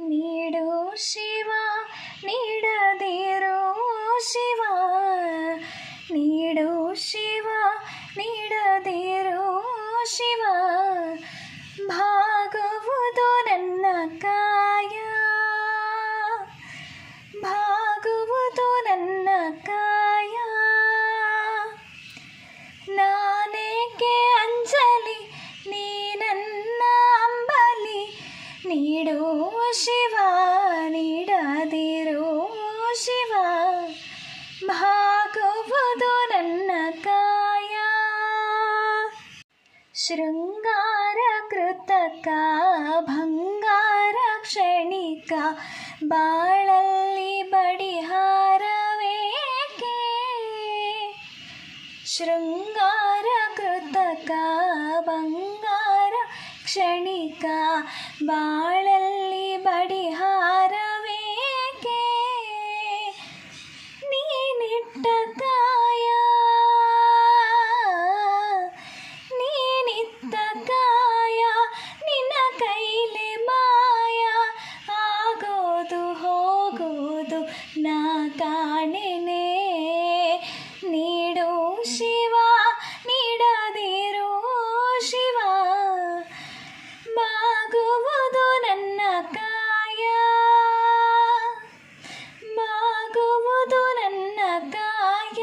ನೀಡು ಶಿವ ನೀಡದಿರೋ ಶಿವ, ನೀಡು ಶಿವ ನೀಡದಿರೋ ಶಿವ, ಭಾಗುವುದು ನನ್ನ ಕಾಯ, ಭಾಗುವುದು ನನ್ನ ಕಾಯ. ನಾನೇಕೆ ಅಂಜಲಿ ನೀ ನನ್ನ ಅಂಬಲಿ, ನೀಡು ಶಿವ ನೀಡದಿರೋ ಶಿವ, ಭಾಗುವುದು ನನ್ನ ಕಾಯ. ಶೃಂಗಾರ ಕೃತಕ ಭಂಗಾರ ಕ್ಷಣಿಕ, ಬಾಳಲ್ಲಿ ಬಡಿಹಾರವೇಕೆ. ಶೃಂಗಾರ ಕೃತಕ ಭಂಗಾರ ಕ್ಷಣಿಕ, ಬಾಳಲ್ಲಿ ಬಡಿಹಾರವೇಕೆ. ನೀನಿಟ್ಟ ಕಾಯ, ನೀನಿತ್ತ ಕಾಯ, ನಿನ್ನ ಕೈಲಿ ಮಾಯ ಆಗೋದು ಹೋಗೋದು ನಾ ಕಾಣೆನೆ. ನೀಡು ಶಿವ ನೀಡದಿರೋ ಶಿವ, ಬಾಗುವುದು ನನ್ನ ಕಾಯ, ಬಾಗುವುದು ನನ್ನ ಕಾಯ.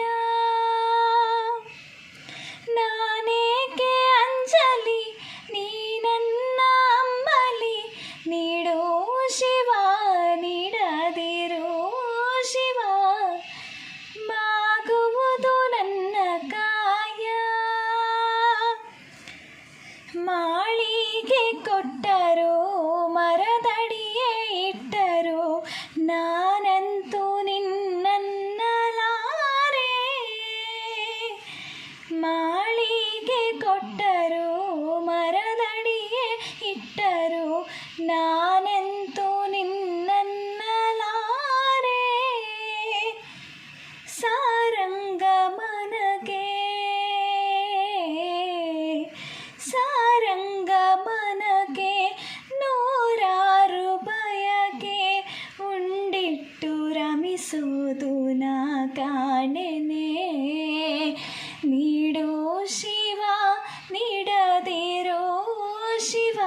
ನಾನೇಕೆ ಅಂಜಲಿ ನೀ ನನ್ನ ಅಂಬಲಿ, ನೀಡು ಶಿವ ನೀಡದಿರೋ ಶಿವ, ಬಾಗುವುದು ನನ್ನ ಕಾಯ. ಮಾಳಿಗೆ ಕೊಟ್ಟರು ಮರದಡಿಯೇ ಇಟ್ಟರು, ನಾನಂತೂ ನಿನ್ನನ್ನಲಾರೆ. ಮಾಳಿಗೆ ಕೊಟ್ಟರು ಮರದಡಿಯೇ ಇಟ್ಟರು, ನಾನಂತೂ ನಿನ್ನನ್ನಲಾರೆ. ಸಾರಂಗ ಮನಗೆ ಸಾರಂಗ ಮನಗೆ ನೂರಾರು ಬಯಕೆ, ಉಂಡಿಟ್ಟು ರಮಿಸೋದು ನಾ ಕಾಣೆನೆ. ನೀಡು ಶಿವ ನೀಡದಿರೋ ಶಿವ,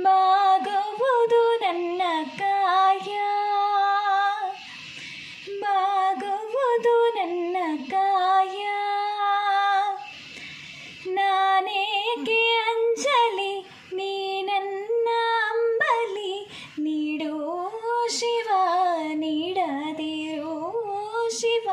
ಬಾಗುವುದು ನನ್ನ ಕಾಯ, ಬಾಗುವುದು ನನ್ನ ಕಾಯ. ನಾನೇಕೆ ಅಂಜಲಿ ನೀ ನನ್ನ ಅಂಬಲಿ, ನೀಡು ಶಿವ ನೀಡದಿರೋ ಶಿವ,